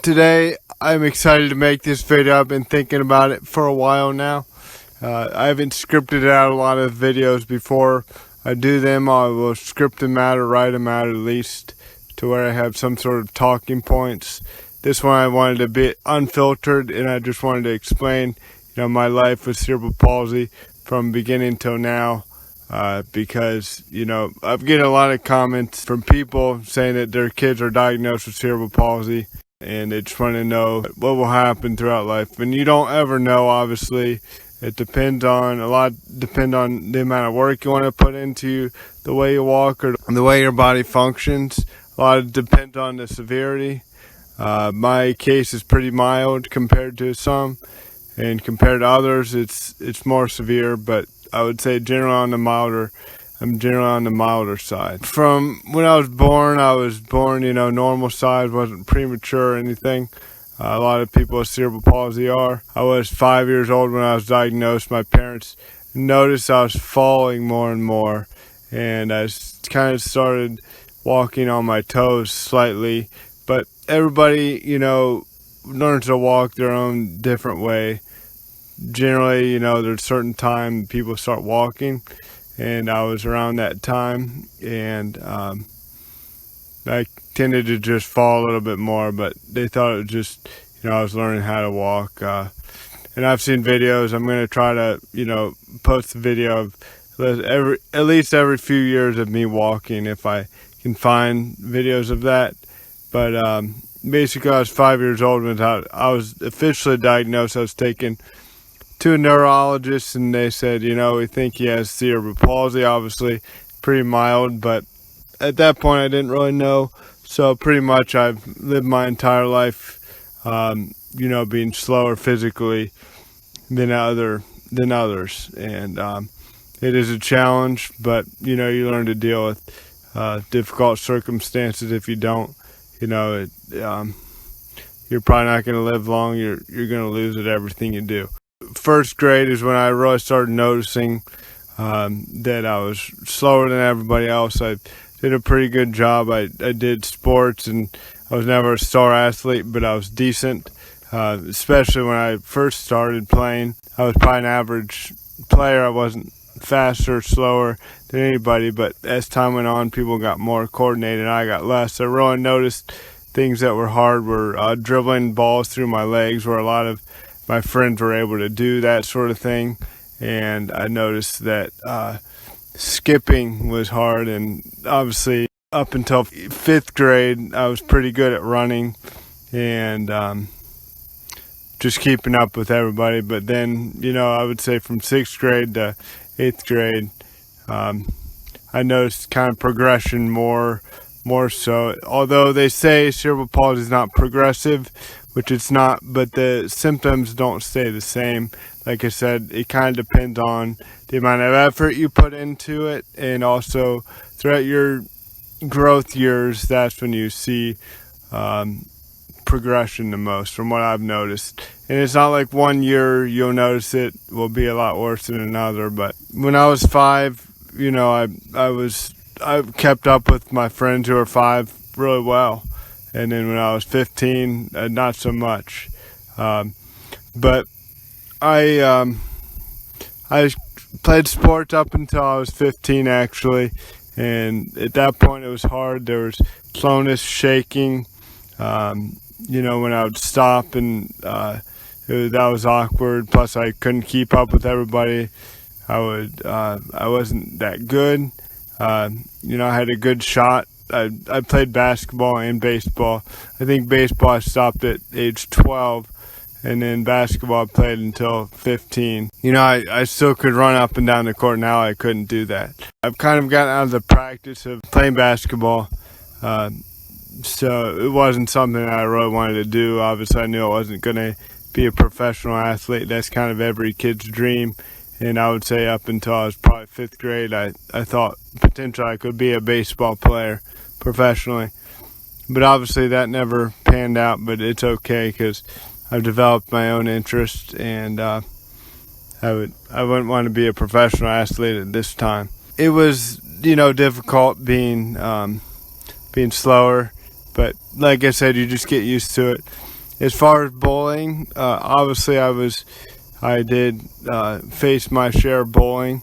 Today, I'm excited to make this video. I've been thinking about it for a while now. I haven't scripted out a lot of videos before I do them. I will script them out or write them out at least to where I have some sort of talking points. This one I wanted to be unfiltered, and I just wanted to explain, my life with cerebral palsy from beginning till now. Because, I've getting a lot of comments from people saying that their kids are diagnosed with cerebral palsy, and they just want to know what will happen throughout life. And you don't ever know, obviously. It depends on the amount of work you want to put into the way you walk or the way your body functions. A lot depends on the severity. My case is pretty mild compared to some, and compared to others, it's more severe. But I would say I'm generally on the milder side. From when I was born, normal size, wasn't premature or anything. A lot of people with cerebral palsy are. I was 5 years old when I was diagnosed. My parents noticed I was falling more and more, and I kind of started walking on my toes slightly. But everybody, learns to walk their own different way. Generally, there's a certain time people start walking, and I was around that time, and I tended to just fall a little bit more, but they thought it was just, I was learning how to walk. And I've seen videos. I'm going to try to, post a video of at least every few years of me walking if I can find videos of that. But basically, I was 5 years old when I was officially diagnosed. I was taken to a neurologist, and they said, we think he has cerebral palsy, obviously pretty mild, but at that point I didn't really know. So pretty much I've lived my entire life, being slower physically than others. And it is a challenge, but, you learn to deal with difficult circumstances. If you don't, you're probably not going to live long. You're going to lose at everything you do. First grade is when I really started noticing that I was slower than everybody else. I did a pretty good job. I did sports, and I was never a star athlete, but I was decent, especially when I first started playing. I was probably an average player. I wasn't faster or slower than anybody, but as time went on, people got more coordinated, and I got less. I really noticed things that were hard were dribbling balls through my legs, where a lot of my friends were able to do that sort of thing. And I noticed that skipping was hard, and obviously up until 5th grade I was pretty good at running and just keeping up with everybody. But then, I would say from 6th grade to 8th grade, I noticed kind of progression more so. Although they say cerebral palsy is not progressive, which it's not, but the symptoms don't stay the same. Like I said, it kind of depends on the amount of effort you put into it, and also throughout your growth years, that's when you see progression the most, from what I've noticed. And it's not like one year you'll notice it will be a lot worse than another. But when I was 5, I kept up with my friends who were 5 really well. And then when I was 15, not so much. But I played sports up until I was 15, actually. And at that point, it was hard. There was slowness, shaking. When I would stop, and that was awkward. Plus, I couldn't keep up with everybody. I wasn't that good. I had a good shot. I played basketball and baseball. I think baseball I stopped at age 12, and then basketball I played until 15. I still could run up and down the court. Now I couldn't do that. I've kind of gotten out of the practice of playing basketball, so it wasn't something I really wanted to do. Obviously, I knew I wasn't going to be a professional athlete. That's kind of every kid's dream. And I would say up until I was probably 5th grade, I thought potentially I could be a baseball player professionally. But obviously that never panned out, but it's okay because I've developed my own interest, and I wouldn't want to be a professional athlete at this time. It was, difficult being slower but like I said, you just get used to it. As far as bullying, obviously I did face my share of bullying,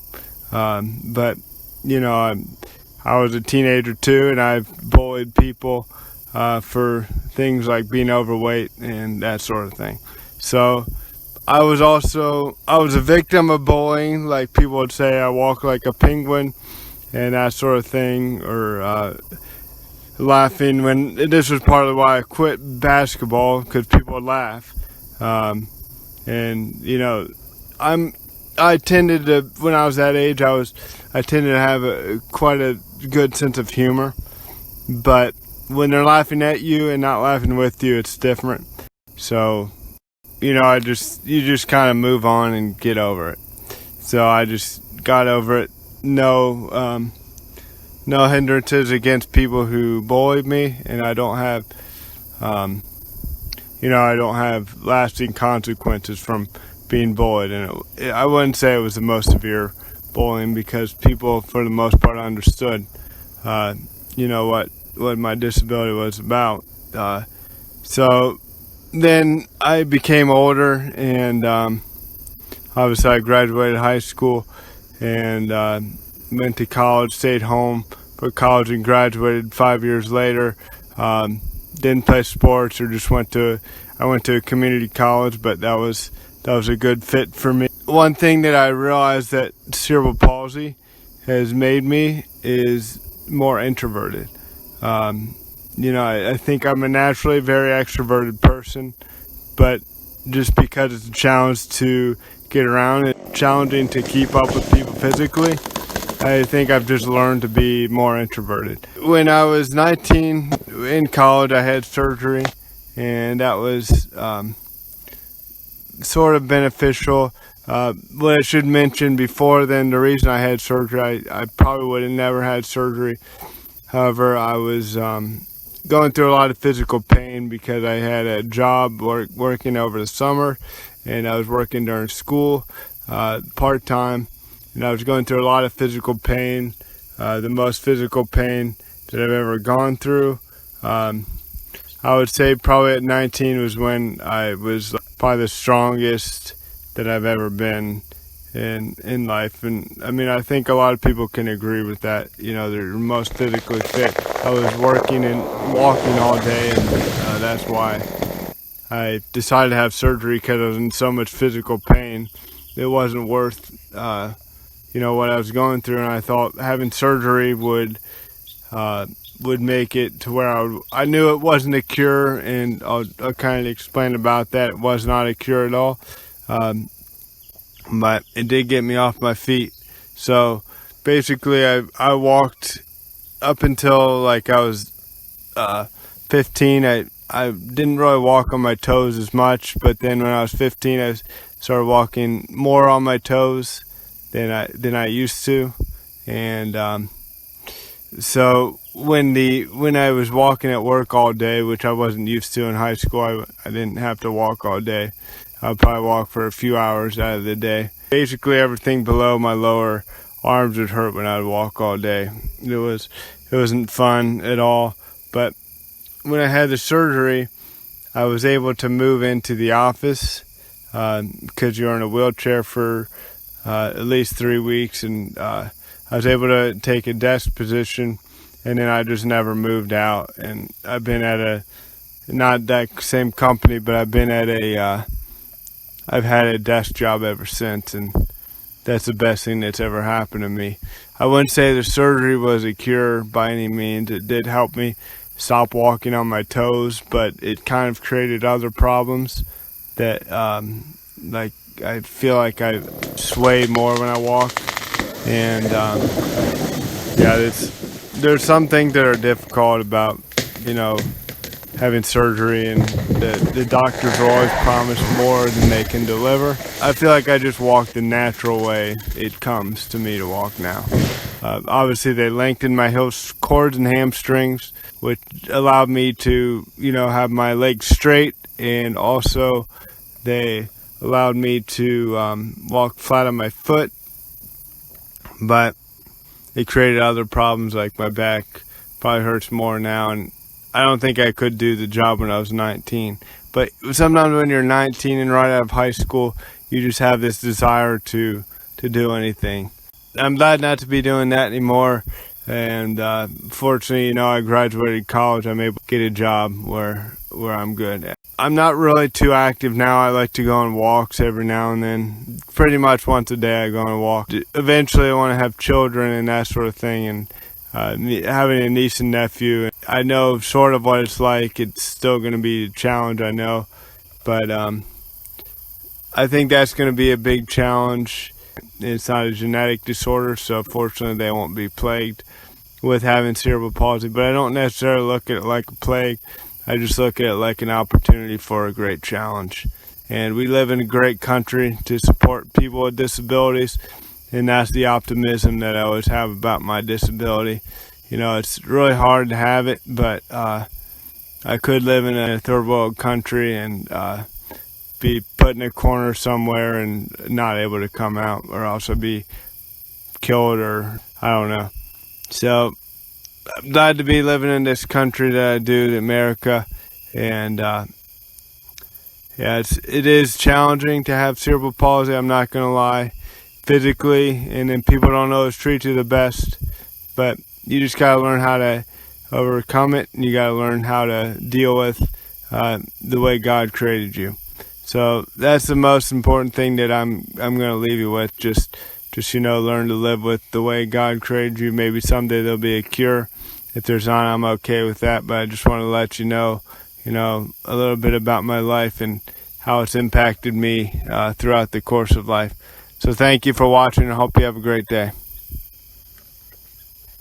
but you know, I was a teenager too, and I've bullied people for things like being overweight and that sort of thing. So I was a victim of bullying. Like people would say, I walk like a penguin and that sort of thing, or laughing when this was partly why I quit basketball, because people would laugh. And you know, I tended to, when I was that age, I tended to have quite a good sense of humor, but when they're laughing at you and not laughing with you, it's different. So, you know, you just kind of move on and get over it. So I just got over it. No hindrances against people who bullied me, and I don't have, I don't have lasting consequences from being bullied. And I wouldn't say it was the most severe bullying, because people, for the most part, understood, what my disability was about. So then I became older, and obviously I graduated high school and went to college, stayed home for college, and graduated 5 years later. Didn't play sports, or just I went to a community college, but that was a good fit for me. One thing that I realized that cerebral palsy has made me is more introverted. I think I'm a naturally very extroverted person, but just because it's a challenge to get around, it's challenging to keep up with people physically, I think I've just learned to be more introverted. When I was 19 in college, I had surgery, and that was sort of beneficial. What I should mention before then, the reason I had surgery, I probably would have never had surgery. However, I was going through a lot of physical pain because I had a job working over the summer, and I was working during school part-time, and I was going through a lot of physical pain, the most physical pain that I've ever gone through. I would say probably at 19 was when I was probably the strongest that I've ever been in life. And I mean, I think a lot of people can agree with that. You know, they're most physically fit. I was working and walking all day, and that's why I decided to have surgery, because I was in so much physical pain. It wasn't worth what I was going through, and I thought having surgery would make it to where I knew it wasn't a cure, and I'll kind of explain about that. It was not a cure at all, but it did get me off my feet. So basically, I walked up until like I was 15. I didn't really walk on my toes as much, but then when I was 15, I started walking more on my toes than I used to, and so when I was walking at work all day, which I wasn't used to in high school, I didn't have to walk all day. I'd probably walk for a few hours out of the day. Basically, everything below my lower arms would hurt when I'd walk all day. It wasn't fun at all. But when I had the surgery, I was able to move into the office, because you're in a wheelchair for at least 3 weeks, and I was able to take a desk position, and then I just never moved out. And I've been at not that same company, but I've had a desk job ever since, and that's the best thing that's ever happened to me. I wouldn't say the surgery was a cure by any means. It did help me stop walking on my toes, but it kind of created other problems that, like, I feel like I sway more when I walk, and there's some things that are difficult about, having surgery, and the doctors will always promise more than they can deliver. I feel like I just walk the natural way it comes to me to walk now. Obviously, they lengthened my heel cords and hamstrings, which allowed me to, have my legs straight, and also they allowed me to walk flat on my foot, but it created other problems, like my back probably hurts more now, and I don't think I could do the job when I was 19. But sometimes when you're 19 and right out of high school, you just have this desire to do anything. I'm glad not to be doing that anymore. And fortunately, I graduated college. I'm able to get a job where I'm good. I'm not really too active now. I like to go on walks every now and then. Pretty much once a day I go on a walk. Eventually I want to have children and that sort of thing. And having a niece and nephew, I know sort of what it's like. It's still going to be a challenge, I know. But I think that's going to be a big challenge. It's not a genetic disorder, so fortunately they won't be plagued with having cerebral palsy. But I don't necessarily look at it like a plague. I just look at it like an opportunity for a great challenge. And we live in a great country to support people with disabilities, and that's the optimism that I always have about my disability. It's really hard to have it, but I could live in a third world country and be put in a corner somewhere and not able to come out, or also be killed, or I don't know. So I'm glad to be living in this country that I do, America. And it is challenging to have cerebral palsy, I'm not going to lie, physically, and then people don't always treat you the best, but you just got to learn how to overcome it, and you got to learn how to deal with the way God created you. So that's the most important thing that I'm going to leave you with. Just learn to live with the way God created you. Maybe someday there'll be a cure. If there's not, I'm okay with that. But I just want to let you know a little bit about my life and how it's impacted me throughout the course of life. So thank you for watching. I hope you have a great day.